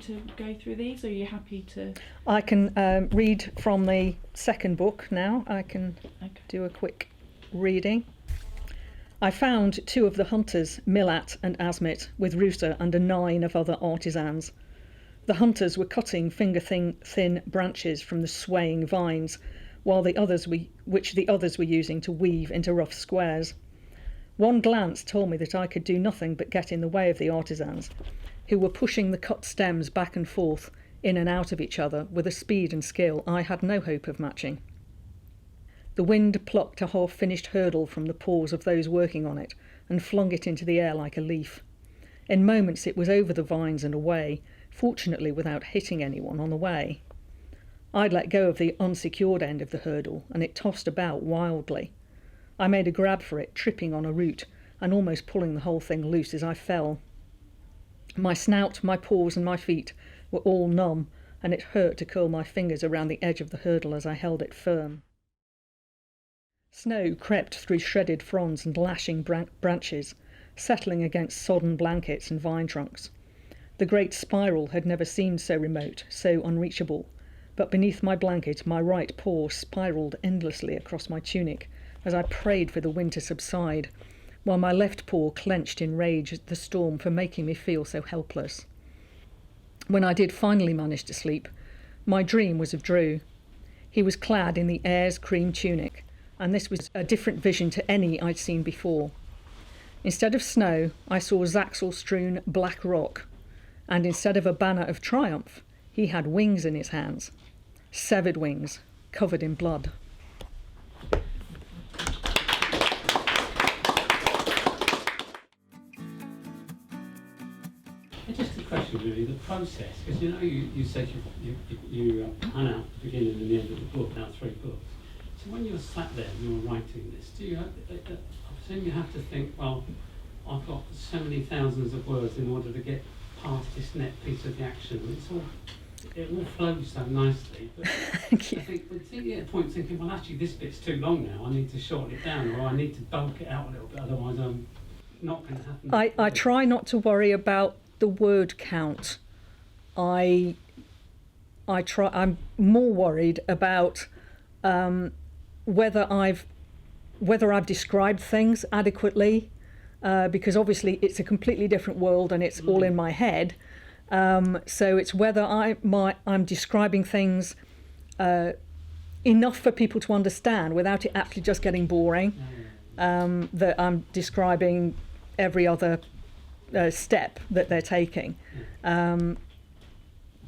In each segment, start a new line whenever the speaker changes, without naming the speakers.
to go through these, or are you happy to?
I can read from the second book now. I can do a quick reading. I found 2 of the hunters, Milat and Asmit, with Rusa and a 9 of other artisans. The hunters were cutting finger-thin branches from the swaying vines, which the others were using to weave into rough squares. One glance told me that I could do nothing but get in the way of the artisans, who were pushing the cut stems back and forth, in and out of each other, with a speed and skill I had no hope of matching. The wind plucked a half-finished hurdle from the paws of those working on it, and flung it into the air like a leaf. In moments it was over the vines and away, fortunately without hitting anyone on the way. I'd let go of the unsecured end of the hurdle, and it tossed about wildly. I made a grab for it, tripping on a root, and almost pulling the whole thing loose as I fell. My snout, my paws and my feet were all numb, and it hurt to curl my fingers around the edge of the hurdle as I held it firm. Snow crept through shredded fronds and lashing branches, settling against sodden blankets and vine trunks. The great spiral had never seemed so remote, so unreachable, but beneath my blanket my right paw spiralled endlessly across my tunic as I prayed for the wind to subside, while my left paw clenched in rage at the storm for making me feel so helpless. When I did finally manage to sleep, my dream was of Drew. He was clad in the heir's cream tunic, and this was a different vision to any I'd seen before. Instead of snow, I saw Zaxel-strewn black rock, and instead of a banner of triumph, he had wings in his hands, severed wings, covered in blood.
Just a question, really, the process, because you said you plan out the beginning and the end of the book, now 3 books. So when you're sat there and you're writing this, do you I presume you have to think, well, I've got so many thousands of words in order to get past this net piece of the action. It all flows so nicely. But
Thank you.
I think at a point thinking, well, actually, this bit's too long now. I need to shorten it down, or I need to bulk it out a little bit. Otherwise, I'm not going to happen.
I try not to worry about the word count. I'm more worried about whether I've described things adequately, because obviously it's a completely different world and it's all in my head. So it's whether I'm describing things enough for people to understand without it actually just getting boring. That I'm describing every other step that they're taking,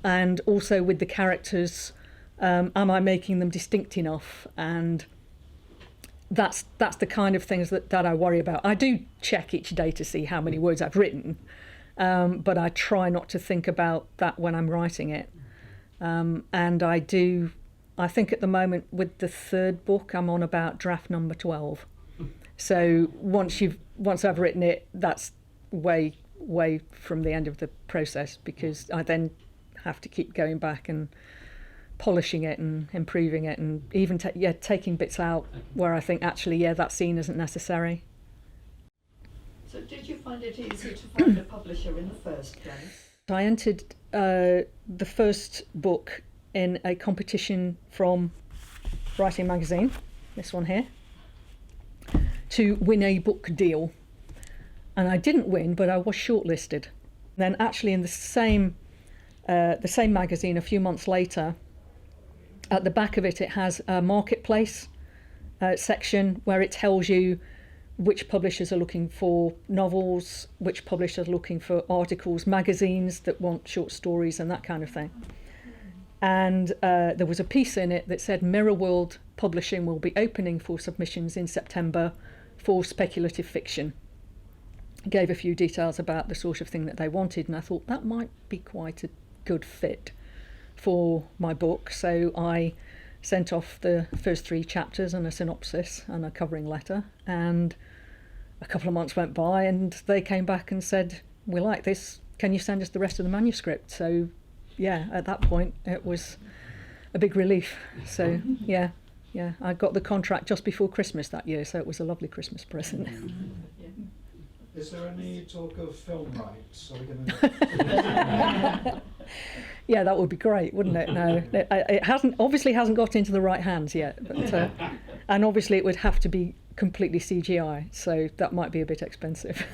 and also with the characters, am I making them distinct enough? And that's the kind of things that I worry about. I do check each day to see how many words I've written, but I try not to think about that when I'm writing it. And I think at the moment with the 3rd book, I'm on about draft number 12. So once I've written it, that's way from the end of the process, because I then have to keep going back and polishing it and improving it, and even taking bits out where I think actually that scene isn't necessary.
So did you find it easy to find a publisher in the first place?
I entered the first book in a competition from Writing Magazine, this one here, to win a book deal. And I didn't win, but I was shortlisted. Then actually in the same magazine a few months later, at the back of it has a marketplace section where it tells you which publishers are looking for novels, which publishers are looking for articles, magazines that want short stories and that kind of thing. And there was a piece in it that said Mirror World Publishing will be opening for submissions in September for speculative fiction. Gave a few details about the sort of thing that they wanted, and I thought that might be quite a good fit for my book. So I sent off the first 3 chapters and a synopsis and a covering letter, and a couple of months went by and they came back and said, we like this, can you send us the rest of the manuscript? So at that point it was a big relief. So I got the contract just before Christmas that year, so it was a lovely Christmas present.
Is there any talk of film rights? Are we going to?
Yeah, that would be great, wouldn't it? No, it obviously hasn't got into the right hands yet, but and obviously it would have to be completely CGI, so that might be a bit expensive.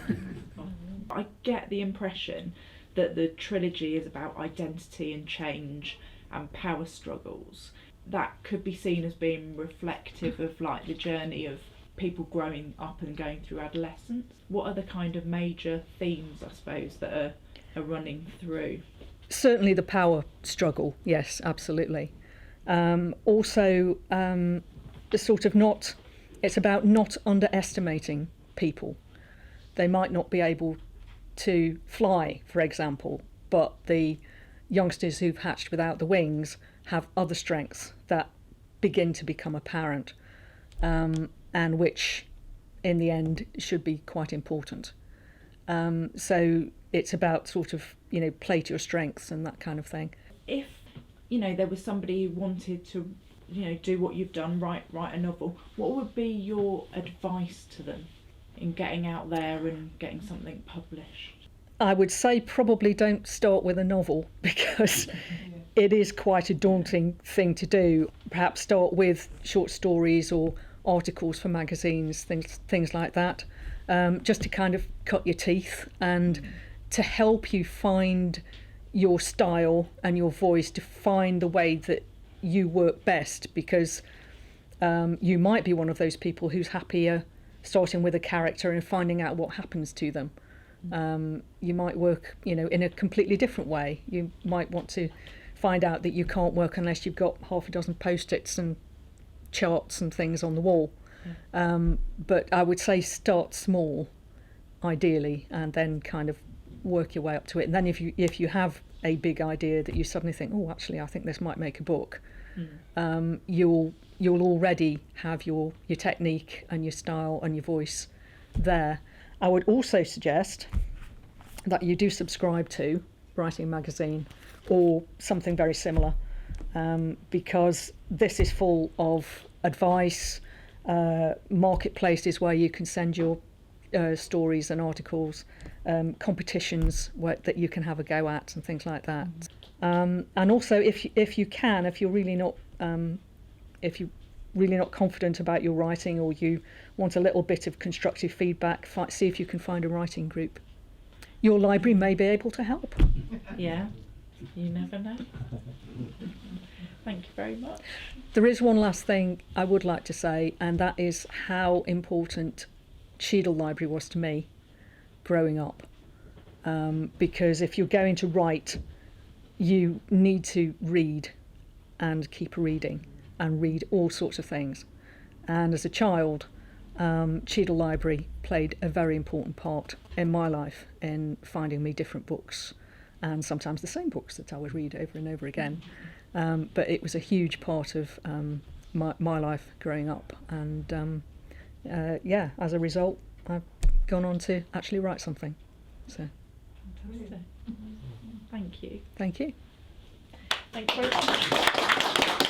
I get the impression that the trilogy is about identity and change and power struggles. That could be seen as being reflective of like the journey of people growing up and going through adolescence. What are the kind of major themes, I suppose, that are running through?
Certainly the power struggle, yes, absolutely. Also, the sort of it's about not underestimating people. They might not be able to fly, for example, but the youngsters who've hatched without the wings have other strengths that begin to become apparent, and which in the end should be quite important. So it's about sort of, play to your strengths and that kind of thing.
If, there was somebody who wanted to, do what you've done, write a novel, what would be your advice to them in getting out there and getting something published?
I would say probably don't start with a novel, because it is quite a daunting thing to do. Perhaps start with short stories or articles for magazines, things like that, just to kind of cut your teeth and to help you find your style and your voice, to find the way that you work best, because you might be one of those people who's happier starting with a character and finding out what happens to them. You might work, in a completely different way. You might want to find out that you can't work unless you've got half a dozen post-its and charts and things on the wall. But I would say start small, ideally, and then kind of work your way up to it. And then if you have a big idea that you suddenly think, oh, actually, I think this might make a book, you'll already have your technique and your style and your voice there. I would also suggest that you do subscribe to Writing Magazine or something very similar, because this is full of advice, marketplaces where you can send your stories and articles, competitions that you can have a go at and things like that. And also, if you're really not confident about your writing, or you want a little bit of constructive feedback, see if you can find a writing group. Your library may be able to help.
Yeah, you never know. Thank you very much.
There is one last thing I would like to say, and that is how important Cheadle Library was to me growing up. Because if you're going to write, you need to read and keep reading and read all sorts of things. And as a child, Cheadle Library played a very important part in my life in finding me different books, and sometimes the same books that I would read over and over again. But it was a huge part of my life growing up, and as a result, I've gone on to actually write something. So,
Thank you.
Thank you.
Thanks very much.